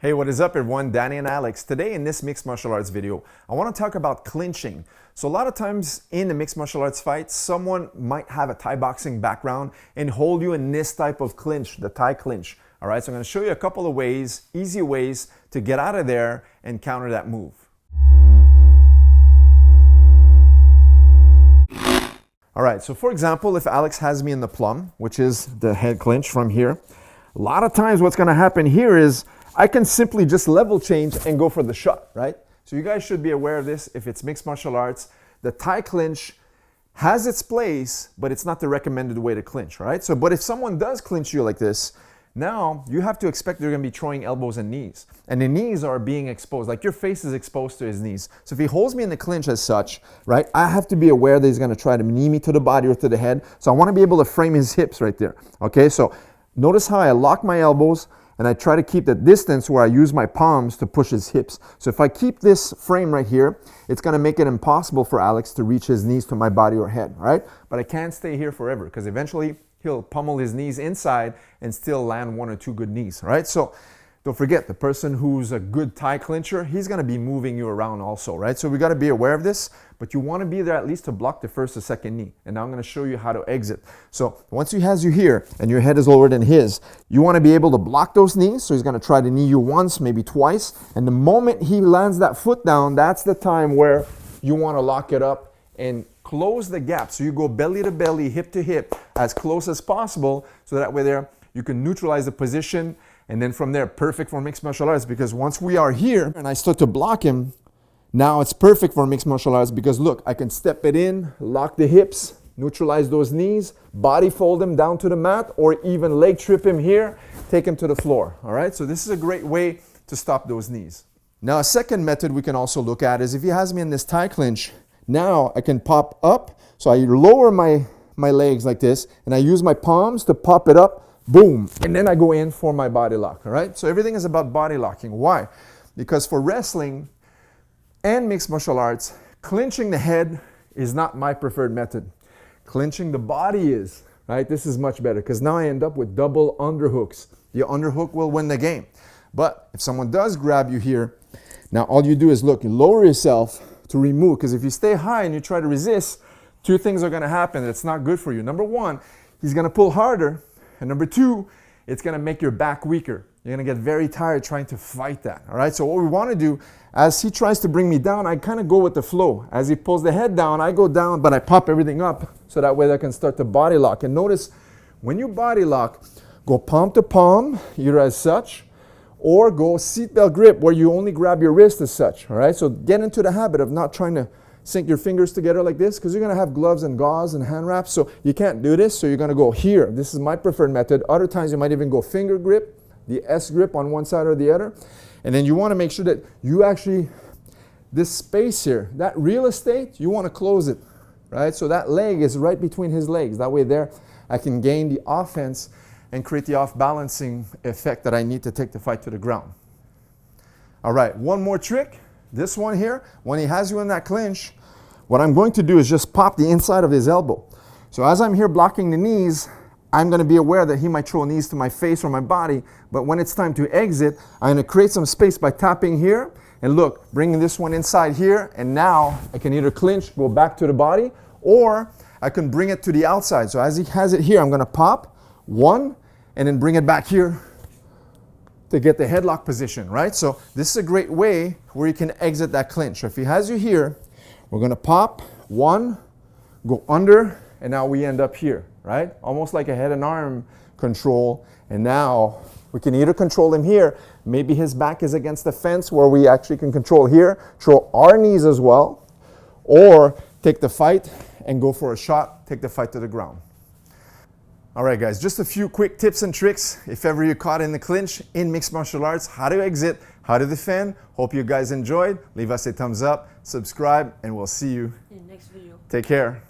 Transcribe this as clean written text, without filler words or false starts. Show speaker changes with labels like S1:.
S1: Hey, what is up everyone? Danny and Alex. Today in this mixed martial arts video, I want to talk about clinching. So a lot of times in a mixed martial arts fight, someone might have a Thai boxing background and hold you in this type of clinch, the Thai clinch. All right, so I'm going to show you a couple of ways, easy ways to get out of there and counter that move. All right, so for example, if Alex has me in the plum, which is the head clinch from here, a lot of times what's going to happen here is I can simply just level change and go for the shot, right? So you guys should be aware of this. If it's mixed martial arts, the Thai clinch has its place, but it's not the recommended way to clinch, right? So, but if someone does clinch you like this, now you have to expect they're going to be throwing elbows and knees. And the knees are being exposed, like your face is exposed to his knees. So if he holds me in the clinch as such, right, I have to be aware that he's going to try to knee me to the body or to the head. So I want to be able to frame his hips right there, okay? So notice how I lock my elbows, and I try to keep the distance where I use my palms to push his hips. So if I keep this frame right here, it's gonna make it impossible for Alex to reach his knees to my body or head, right? But I can't stay here forever because eventually he'll pummel his knees inside and still land one or two good knees, right? So don't forget, the person who's a good Thai clincher, he's gonna be moving you around also, right? So we gotta be aware of this, but you wanna be there at least to block the first or second knee. And now I'm gonna show you how to exit. So once he has you here and your head is lower than his, you wanna be able to block those knees. So he's gonna try to knee you once, maybe twice. And the moment he lands that foot down, that's the time where you wanna lock it up and close the gap. So you go belly to belly, hip to hip, as close as possible. So that way there, you can neutralize the position. And then from there, perfect for mixed martial arts, because once we are here and I start to block him, now it's perfect for mixed martial arts because look, I can step it in, lock the hips, neutralize those knees, body fold him down to the mat, or even leg trip him here, take him to the floor. All right, so this is a great way to stop those knees. Now, a second method we can also look at is if he has me in this Thai clinch, now I can pop up. So I lower my legs like this, and I use my palms to pop it up. Boom, and then I go in for my body lock, all right? So everything is about body locking. Why? Because for wrestling and mixed martial arts, clinching the head is not my preferred method. Clinching the body is, right? This is much better because now I end up with double underhooks. The underhook will win the game. But if someone does grab you here, now all you do is look, you lower yourself to remove, because if you stay high and you try to resist, two things are gonna happen that's not good for you. Number one, he's gonna pull harder. And number two, it's gonna make your back weaker. You're gonna get very tired trying to fight that, all right? So what we wanna do, as he tries to bring me down, I kind of go with the flow. As he pulls the head down, I go down, but I pop everything up so that way I can start to body lock. And notice, when you body lock, go palm to palm, either as such, or go seatbelt grip where you only grab your wrist as such, all right? So get into the habit of not trying to sink your fingers together like this, because you're gonna have gloves and gauze and hand wraps, so you can't do this, so you're gonna go here. This is my preferred method. Other times you might even go finger grip, the S grip on one side or the other, and then you wanna make sure that you actually, this space here, that real estate, you wanna close it, right? So that leg is right between his legs. That way there, I can gain the offense and create the off-balancing effect that I need to take the fight to the ground. All right, one more trick. This one here, when he has you in that clinch, what I'm going to do is just pop the inside of his elbow. So as I'm here blocking the knees, I'm going to be aware that he might throw knees to my face or my body, but when it's time to exit, I'm going to create some space by tapping here, and look, bringing this one inside here, and now I can either clinch, go back to the body, or I can bring it to the outside. So as he has it here, I'm going to pop one, and then bring it back here to get the headlock position, right? So this is a great way where you can exit that clinch. So if he has you here, we're gonna pop one, go under, and now we end up here, right? Almost like a head and arm control. And now we can either control him here, maybe his back is against the fence where we actually can control here, throw our knees as well, or take the fight and go for a shot, take the fight to the ground. All right, guys, just a few quick tips and tricks if ever you're caught in the clinch in mixed martial arts, how to exit, how to defend. Hope you guys enjoyed. Leave us a thumbs up, subscribe, and we'll see you
S2: in the next video.
S1: Take care.